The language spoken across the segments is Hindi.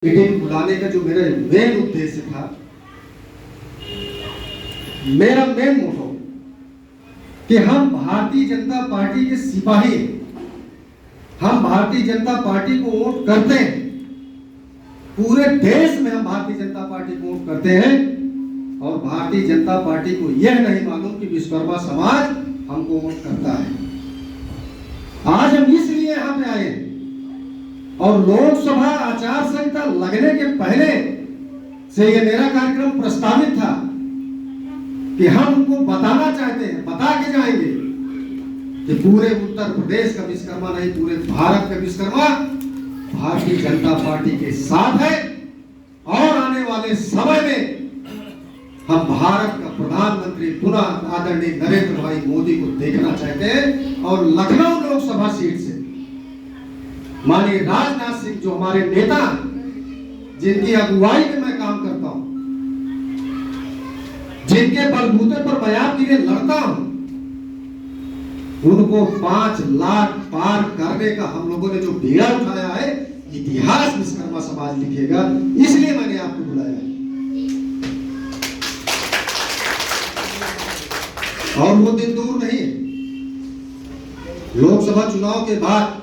मीटिंग बुलाने का जो मेरा मेन उद्देश्य था, मेरा मेन मोटो कि हम भारतीय जनता पार्टी के सिपाही हैं, हम भारतीय जनता पार्टी को वोट करते हैं, पूरे देश में हम भारतीय जनता पार्टी को वोट करते हैं और भारतीय जनता पार्टी को यह नहीं मालूम कि विश्वकर्मा समाज हमको वोट करता है। आज हम इसलिए यहाँ पे आए और लोकसभा आचार संहिता लगने के पहले से ये मेरा कार्यक्रम प्रस्तावित था कि हम उनको बताना चाहते हैं, बता के जाएंगे कि पूरे उत्तर प्रदेश का विश्वकर्मा नहीं, पूरे भारत का विश्वकर्मा भारतीय जनता पार्टी के साथ है और आने वाले समय में हम भारत का प्रधानमंत्री पुनः आदरणीय नरेंद्र भाई मोदी को देखना चाहते हैं। और लखनऊ लोकसभा सीट से माननीय राजनाथ सिंह जो हमारे नेता, जिनकी अगुवाई में मैं काम करता हूं, जिनके बलबूते पर मैं आपके लिए लड़ता हूं, उनको 5 लाख पार करने का हम लोगों ने जो बीड़ा उठाया है, इतिहास विश्वकर्मा समाज लिखेगा। इसलिए मैंने आपको बुलाया है और वो दिन दूर नहीं है। लोकसभा चुनाव के बाद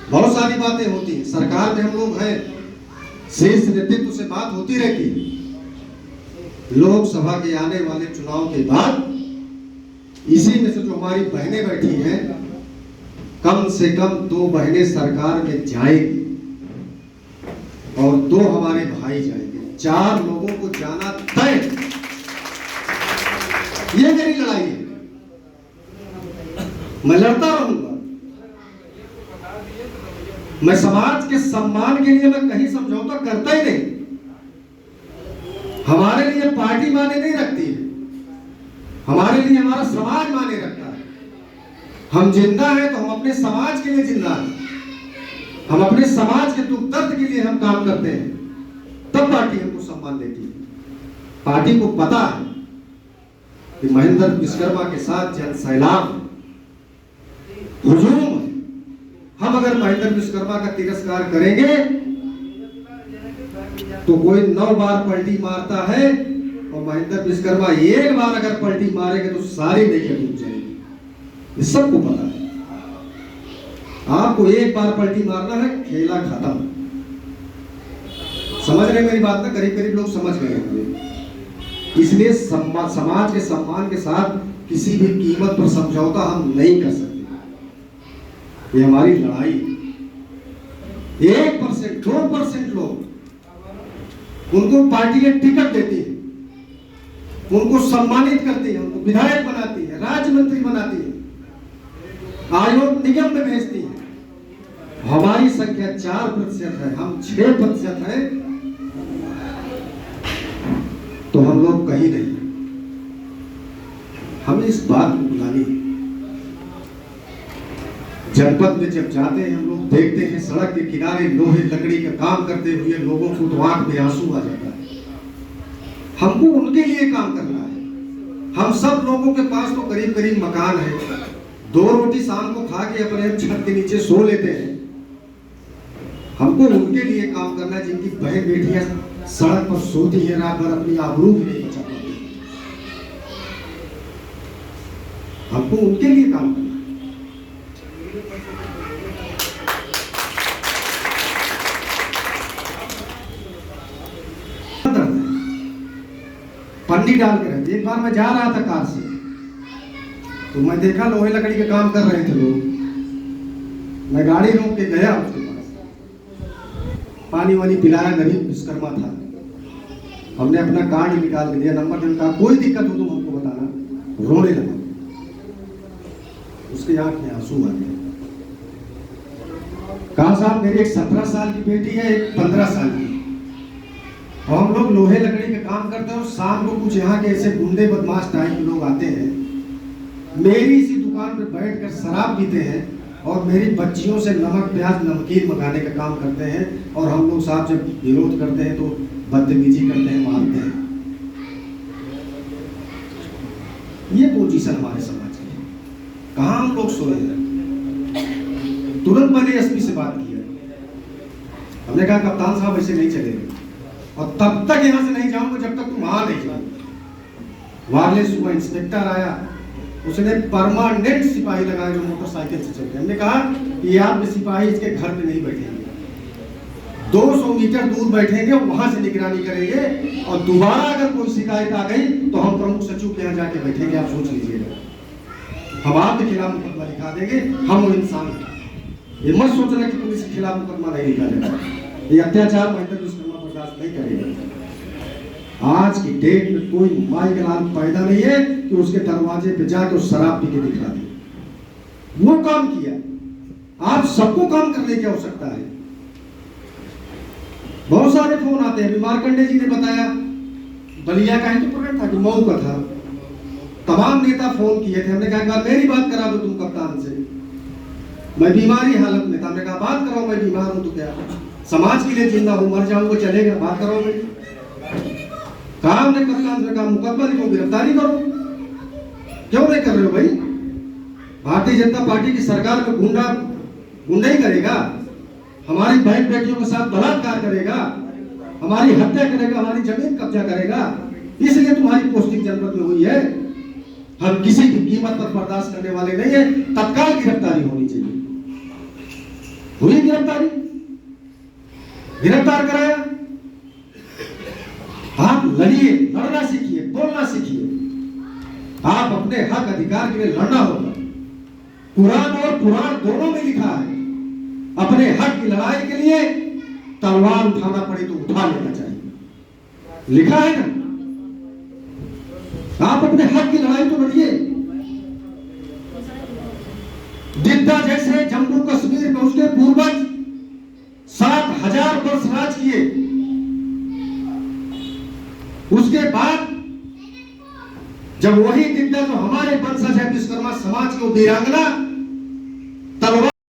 बहुत सारी बातें होती हैं, सरकार में हम लोग हैं, शीर्ष नेतृत्व से बात होती रहती है। लोकसभा के आने वाले चुनाव के बाद इसी में से जो हमारी बहनें बैठी हैं, कम से कम 2 बहनें सरकार में जाएंगी और 2 हमारे भाई जाएंगे, 4 लोगों को जाना तय। ये मेरी लड़ाई है, मैं लड़ता रहूंगा। मैं समाज के सम्मान के लिए मैं कहीं समझौता करता ही नहीं। हमारे लिए पार्टी माने नहीं रखती है, हमारे लिए हमारा समाज माने रखता है। हम जिंदा हैं तो हम अपने समाज के लिए जिंदा हैं, हम अपने समाज के दुख दर्द के लिए हम काम करते हैं, तब पार्टी हमको सम्मान देती है। पार्टी को पता है कि महेंद्र विश्वकर्मा के साथ जन सैलाब हुजूम, हम अगर महेंद्र विश्वकर्मा का तिरस्कार करेंगे तो कोई 9 बार पलटी मारता है और महेंद्र विश्वकर्मा 1 बार अगर पलटी मारेंगे तो सारी नैया डूब जाएगी। ये सबको पता है। आपको 1 बार पलटी मारना है, खेला खत्म। समझ रहे मेरी बात ना? करीब करीब लोग समझ गए होंगे। इसलिए समाज के सम्मान के साथ किसी भी कीमत पर समझौता हम नहीं कर सकते। ये हमारी लड़ाई। 1% 2% लोग, उनको पार्टियां टिकट देती है, उनको सम्मानित करती है, उनको विधायक बनाती है, राज्य मंत्री बनाती है, आयोग निगम में भेजती है। हमारी संख्या 4% है, हम 6% है, तो हम लोग कहीं नहीं। हमें इस बात को बुलानी है। जनपद में जब जाते हैं, हम लोग देखते हैं सड़क के किनारे लोहे लकड़ी का काम करते हुए लोगों को, तो आंख में आंसू आ जाता है। हमको उनके लिए काम करना है। हम सब लोगों के पास तो करीब करीब मकान है, 2 रोटी शाम को खा के अपने छत के नीचे सो लेते हैं। हमको उनके लिए काम करना है जिनकी बहन बेटियां सड़क पर सोती है, रात भर अपनी आबरू भी नहीं बचा पाती। हमको उनके लिए काम करना है। पन्नी डाल के रखी। एक बार मैं जा रहा था कार से, तो मैं देखा लोहे लकड़ी के काम कर रहे थे लोग। मैं गाड़ी रोक के गया उसके पास, पानी वानी पिलाया, गरीब विश्वकर्मा था। हमने अपना कार्ड निकाल के दिया, नंबर दिया, कोई दिक्कत हो तो हमको बताना। रोने लगा, उसकी आंख में आंसू आ गए। कहा साहब मेरी एक 17 साल की बेटी है, एक 15 साल की, और हम लोग लोहे लकड़ी का काम करते हैं और शाम को कुछ यहाँ के ऐसे गुंडे बदमाश टाइप के लोग आते हैं, मेरी इसी दुकान पर बैठकर शराब पीते हैं और मेरी बच्चियों से नमक प्याज नमकीन मंगाने का काम करते हैं। और हम लोग साहब जब विरोध करते हैं तो बदतमीजी करते हैं, मारते हैं। ये पोजीशन हमारे समाज की है। कहाँ हम लोग सोए हैं? तुरंत मैंने एसपी से बात की है, हमने हमने कहा कप्तान साहब ऐसे नहीं चलेगा और तब तक यहाँ से नहीं जाऊंगा जब तक तुम वहां नहीं जाओ। वाले सुबह इंस्पेक्टर आया, उसने परमानेंट सिपाही लगाया जो मोटरसाइकिल से चलते। हमने कहा कि आप सिपाही इसके घर पे नहीं बैठेंगे, 200 मीटर दूर बैठेंगे, वहां से निगरानी करेंगे और दोबारा अगर कोई शिकायत आ गई तो हम प्रमुख सचिव के यहाँ जाके बैठेंगे। आप सोच लीजिएगा, हम आपके खिलाफ मुकदमा लिखा देंगे। हम वो इंसान हैं, ये मत सोचना कि पुलिस के खिलाफ मुकदमा नहीं लिखा जाएगा। ये अत्याचार महिला दुष्कर्म बर्दाश्त नहीं करेगा। आज की डेट में कोई माई का लाल पैदा नहीं है कि उसके दरवाजे पे जाके उस शराब पी के दिखा दे। वो काम किया, आप सबको काम करने की आवश्यकता है। बहुत सारे फोन आते हैं। मार्कंडे जी ने बताया बलिया का ही तो प्रकरण था कि मऊ का था, तमाम नेता फोन किए थे। हमने कहा एक बार मेरी बात करा दो तुम कप्तान से, मैं बीमारी हालत में था। हमने कहा बात करो, मैं बीमार हूं तो क्या समाज के लिए जिंदा हूं, मर जाऊंगा चलेगा, बात करो मेरी। कहा हमने कप्तान से, कहा मुकदमा लिखो, गिरफ्तारी करो। क्यों नहीं कर रहे हो भाई? भारतीय जनता पार्टी की सरकार में गुंडा ही करेगा, हमारी बहन बेटियों के साथ बलात्कार करेगा, हमारी हत्या करेगा, हमारी जमीन कब्जा करेगा। इसलिए तुम्हारी पोस्टिंग जनपद में हुई है। हम किसी भी कीमत पर बर्दाश्त करने वाले नहीं है। तत्काल गिरफ्तारी होनी चाहिए। हुई गिरफ्तारी, गिरफ्तार कराया। आप लड़िए, लड़ना सीखिए, बोलना सीखिए। आप अपने हक अधिकार के लिए लड़ना होगा। कुरान और पुराण दोनों में लिखा है, अपने हक की लड़ाई के लिए तलवार उठाना पड़े तो उठा लेना चाहिए, लिखा है ना। आप अपने हक की लड़ाई तो लड़िए। दिद्दा जैसे जम्मू कश्मीर में उसके पूर्वज 7000 वर्ष राज किए, उसके बाद जब वही दिद्दा जो हमारे वंशज है विश्वकर्मा समाज की वीरांगना